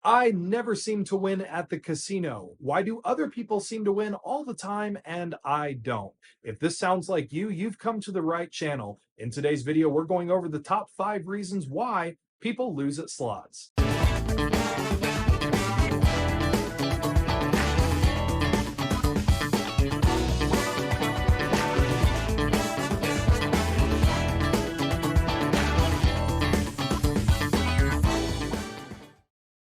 I never seem to win at the casino. Why do other people seem to win all the time and I don't? If this sounds like you, you've come to the right channel. In today's video, we're going over the top 5 reasons why people lose at slots.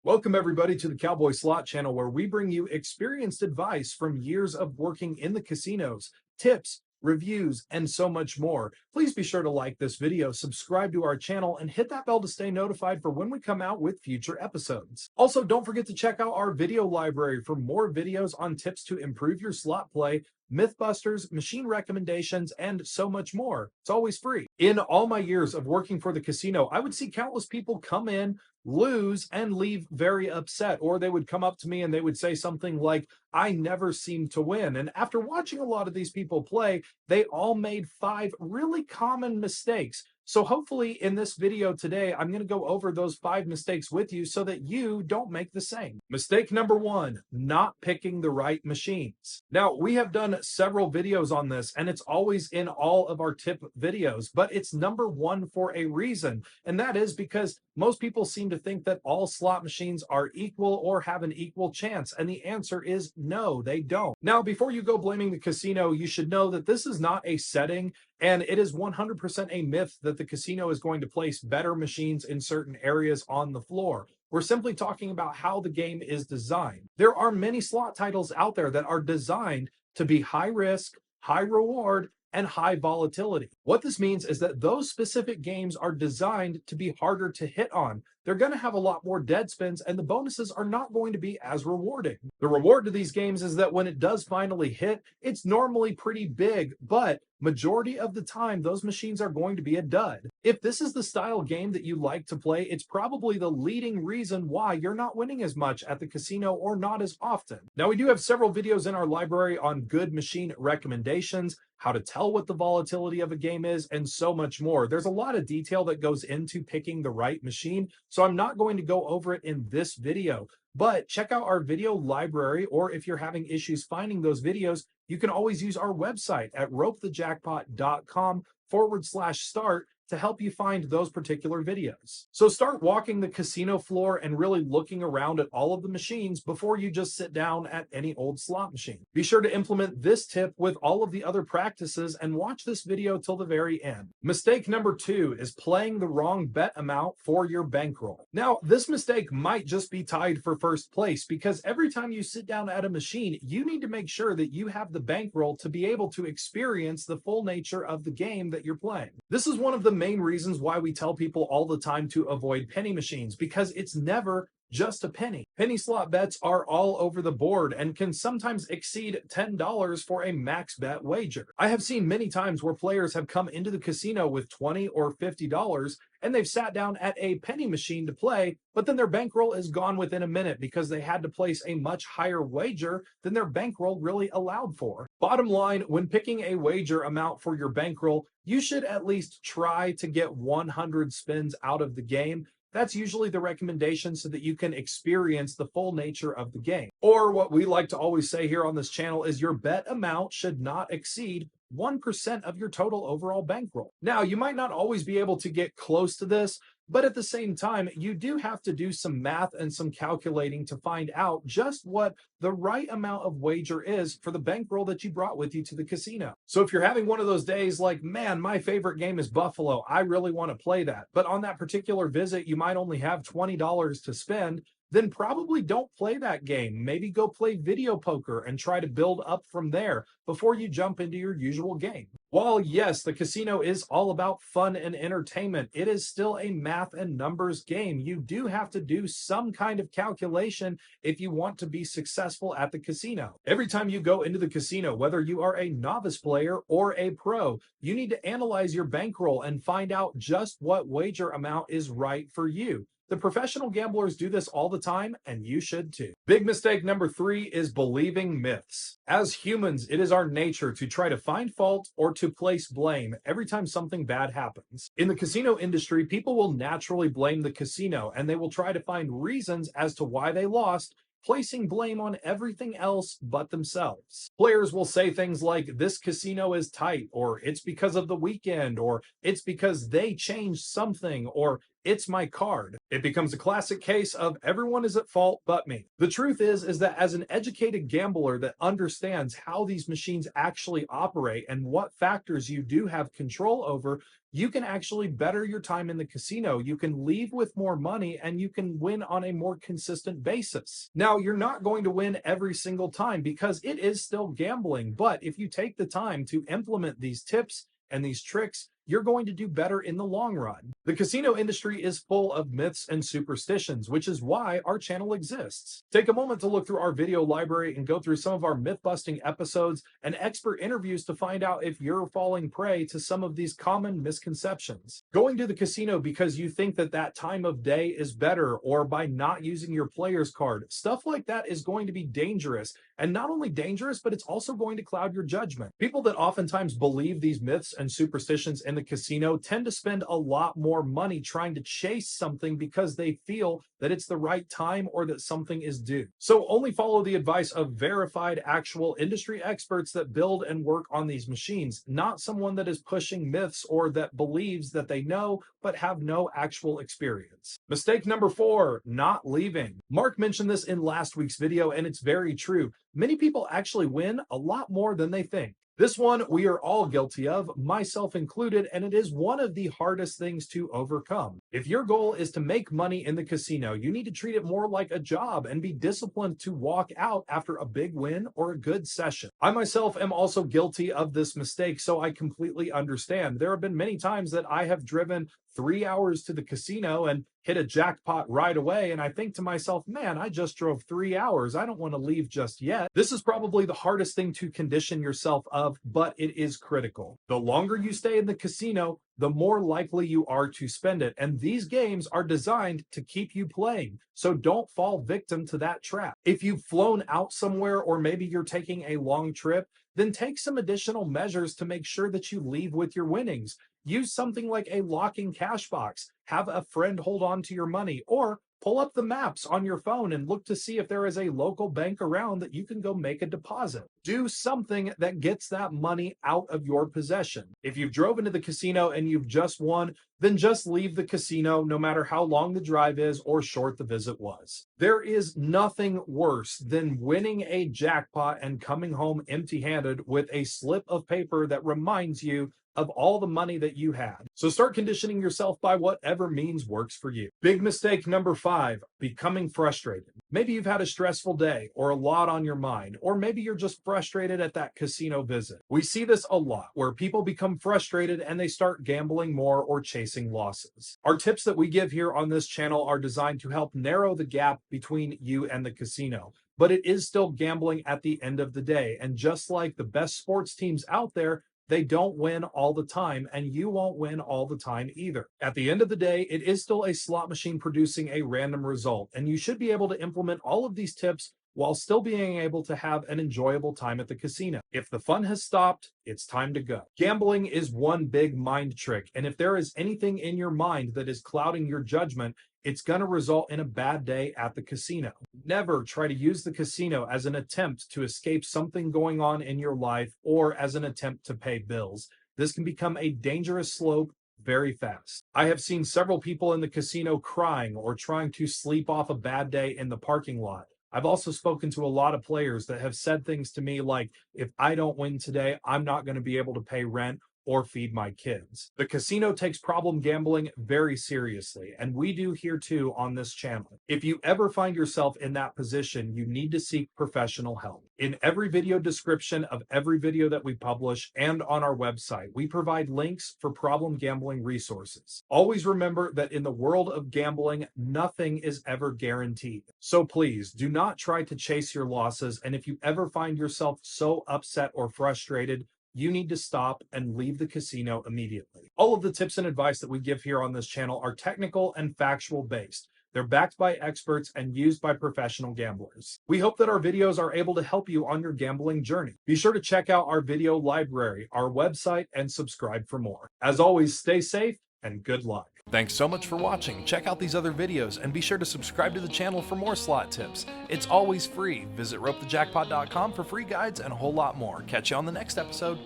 Welcome, everybody, to the Cowboy Slot Channel, where we bring you experienced advice from years of working in the casinos, tips, reviews, and so much more. Please be sure to like this video, subscribe to our channel, and hit that bell to stay notified for when we come out with future episodes. Also, don't forget to check out our video library for more videos on tips to improve your slot play, Mythbusters, machine recommendations, and so much more. It's always free. In all my years of working for the casino, I would see countless people come in, lose, and leave very upset. Or they would come up to me and they would say something like, I never seem to win. And after watching a lot of these people play, they all made 5 really common mistakes. So hopefully in this video today, I'm going to go over those 5 mistakes with you so that you don't make the same. Mistake number 1, not picking the right machines. Now, we have done several videos on this, and it's always in all of our tip videos, but it's number 1 for a reason. And that is because most people seem to think that all slot machines are equal or have an equal chance. And the answer is no, they don't. Now, before you go blaming the casino, you should know that this is not a setting, and it is 100% a myth that the casino is going to place better machines in certain areas on the floor. We're simply talking about how the game is designed. There are many slot titles out there that are designed to be high risk, high reward, and high volatility. What this means is that those specific games are designed to be harder to hit on. They're going to have a lot more dead spins, and the bonuses are not going to be as rewarding. The reward to these games is that when it does finally hit, it's normally pretty big, but majority of the time, those machines are going to be a dud. If this is the style game that you like to play, it's probably the leading reason why you're not winning as much at the casino or not as often. Now, we do have several videos in our library on good machine recommendations, how to tell what the volatility of a game is, and so much more. There's a lot of detail that goes into picking the right machine, so I'm not going to go over it in this video. But check out our video library, or if you're having issues finding those videos, you can always use our website at ropethejackpot.com/start to help you find those particular videos. So start walking the casino floor and really looking around at all of the machines before you just sit down at any old slot machine. Be sure to implement this tip with all of the other practices and watch this video till the very end. Mistake number 2 is playing the wrong bet amount for your bankroll. Now, this mistake might just be tied for first place because every time you sit down at a machine, you need to make sure that you have the bankroll to be able to experience the full nature of the game that you're playing. This is one of the main reasons why we tell people all the time to avoid penny machines, because it's never just a penny. Penny slot bets are all over the board and can sometimes exceed $10 for a max bet wager. I have seen many times where players have come into the casino with $20 or $50 and they've sat down at a penny machine to play, but then their bankroll is gone within a minute because they had to place a much higher wager than their bankroll really allowed for. Bottom line, when picking a wager amount for your bankroll, you should at least try to get 100 spins out of the game. That's usually the recommendation so that you can experience the full nature of the game. Or what we like to always say here on this channel is your bet amount should not exceed 1% of your total overall bankroll. Now, you might not always be able to get close to this, but at the same time, you do have to do some math and some calculating to find out just what the right amount of wager is for the bankroll that you brought with you to the casino. So if you're having one of those days like, man, my favorite game is Buffalo, I really want to play that, but on that particular visit, you might only have $20 to spend, then probably don't play that game. Maybe go play video poker and try to build up from there before you jump into your usual game. While yes, the casino is all about fun and entertainment, it is still a math and numbers game. You do have to do some kind of calculation if you want to be successful at the casino. Every time you go into the casino, whether you are a novice player or a pro, you need to analyze your bankroll and find out just what wager amount is right for you. The professional gamblers do this all the time, and you should too. Big mistake number 3 is believing myths. As humans, it is our nature to try to find fault or to place blame every time something bad happens. In the casino industry, people will naturally blame the casino and they will try to find reasons as to why they lost, placing blame on everything else but themselves. Players will say things like, "This casino is tight," or "It's because of the weekend," or "It's because they changed something," or "It's my card." It becomes a classic case of everyone is at fault but me. The truth is that as an educated gambler that understands how these machines actually operate and what factors you do have control over, you can actually better your time in the casino. You can leave with more money and you can win on a more consistent basis. Now, you're not going to win every single time because it is still gambling, but if you take the time to implement these tips and these tricks, you're going to do better in the long run. The casino industry is full of myths and superstitions, which is why our channel exists. Take a moment to look through our video library and go through some of our myth-busting episodes and expert interviews to find out if you're falling prey to some of these common misconceptions. Going to the casino because you think that that time of day is better, or by not using your player's card, stuff like that is going to be dangerous. And not only dangerous, but it's also going to cloud your judgment. People that oftentimes believe these myths and superstitions in the casino tend to spend a lot more money trying to chase something because they feel that it's the right time or that something is due. So only follow the advice of verified actual industry experts that build and work on these machines, not someone that is pushing myths or that believes that they know but have no actual experience. Mistake number 4, not leaving. Mark mentioned this in last week's video, and it's very true. Many people actually win a lot more than they think. This one we are all guilty of, myself included, and it is one of the hardest things to overcome. If your goal is to make money in the casino, you need to treat it more like a job and be disciplined to walk out after a big win or a good session. I myself am also guilty of this mistake, so I completely understand. There have been many times that I have driven 3 hours to the casino and hit a jackpot right away, and I think to myself, man, I just drove 3 hours. I don't want to leave just yet. This is probably the hardest thing to condition yourself of, but it is critical. The longer you stay in the casino, the more likely you are to spend it. And these games are designed to keep you playing. So don't fall victim to that trap. If you've flown out somewhere, or maybe you're taking a long trip, then take some additional measures to make sure that you leave with your winnings. Use something like a locking cash box. Have a friend hold on to your money, or pull up the maps on your phone and look to see if there is a local bank around that you can go make a deposit. Do something that gets that money out of your possession. If you've drove into the casino and you've just won, then just leave the casino no matter how long the drive is or short the visit was. There is nothing worse than winning a jackpot and coming home empty-handed with a slip of paper that reminds you of all the money that you had. So start conditioning yourself by whatever means works for you. Big mistake number 5, becoming frustrated. Maybe you've had a stressful day or a lot on your mind, or maybe you're just frustrated at that casino visit. We see this a lot where people become frustrated and they start gambling more or chasing losses. Our tips that we give here on this channel are designed to help narrow the gap between you and the casino. But it is still gambling at the end of the day. And just like the best sports teams out there, they don't win all the time, and you won't win all the time either. At the end of the day, it is still a slot machine producing a random result, and you should be able to implement all of these tips while still being able to have an enjoyable time at the casino. If the fun has stopped, it's time to go. Gambling is one big mind trick, and if there is anything in your mind that is clouding your judgment, it's going to result in a bad day at the casino. Never try to use the casino as an attempt to escape something going on in your life or as an attempt to pay bills. This can become a dangerous slope very fast. I have seen several people in the casino crying or trying to sleep off a bad day in the parking lot. I've also spoken to a lot of players that have said things to me like, if I don't win today, I'm not going to be able to pay rent or feed my kids. The casino takes problem gambling very seriously, and we do here too on this channel. If you ever find yourself in that position, you need to seek professional help. In every video description of every video that we publish and on our website, we provide links for problem gambling resources. Always remember that in the world of gambling, nothing is ever guaranteed. So please do not try to chase your losses, and if you ever find yourself so upset or frustrated, you need to stop and leave the casino immediately. All of the tips and advice that we give here on this channel are technical and factual based. They're backed by experts and used by professional gamblers. We hope that our videos are able to help you on your gambling journey. Be sure to check out our video library, our website, and subscribe for more. As always, stay safe and good luck. Thanks so much for watching. Check out these other videos and be sure to subscribe to the channel for more slot tips. It's always free. Visit ropethejackpot.com for free guides and a whole lot more. Catch you on the next episode.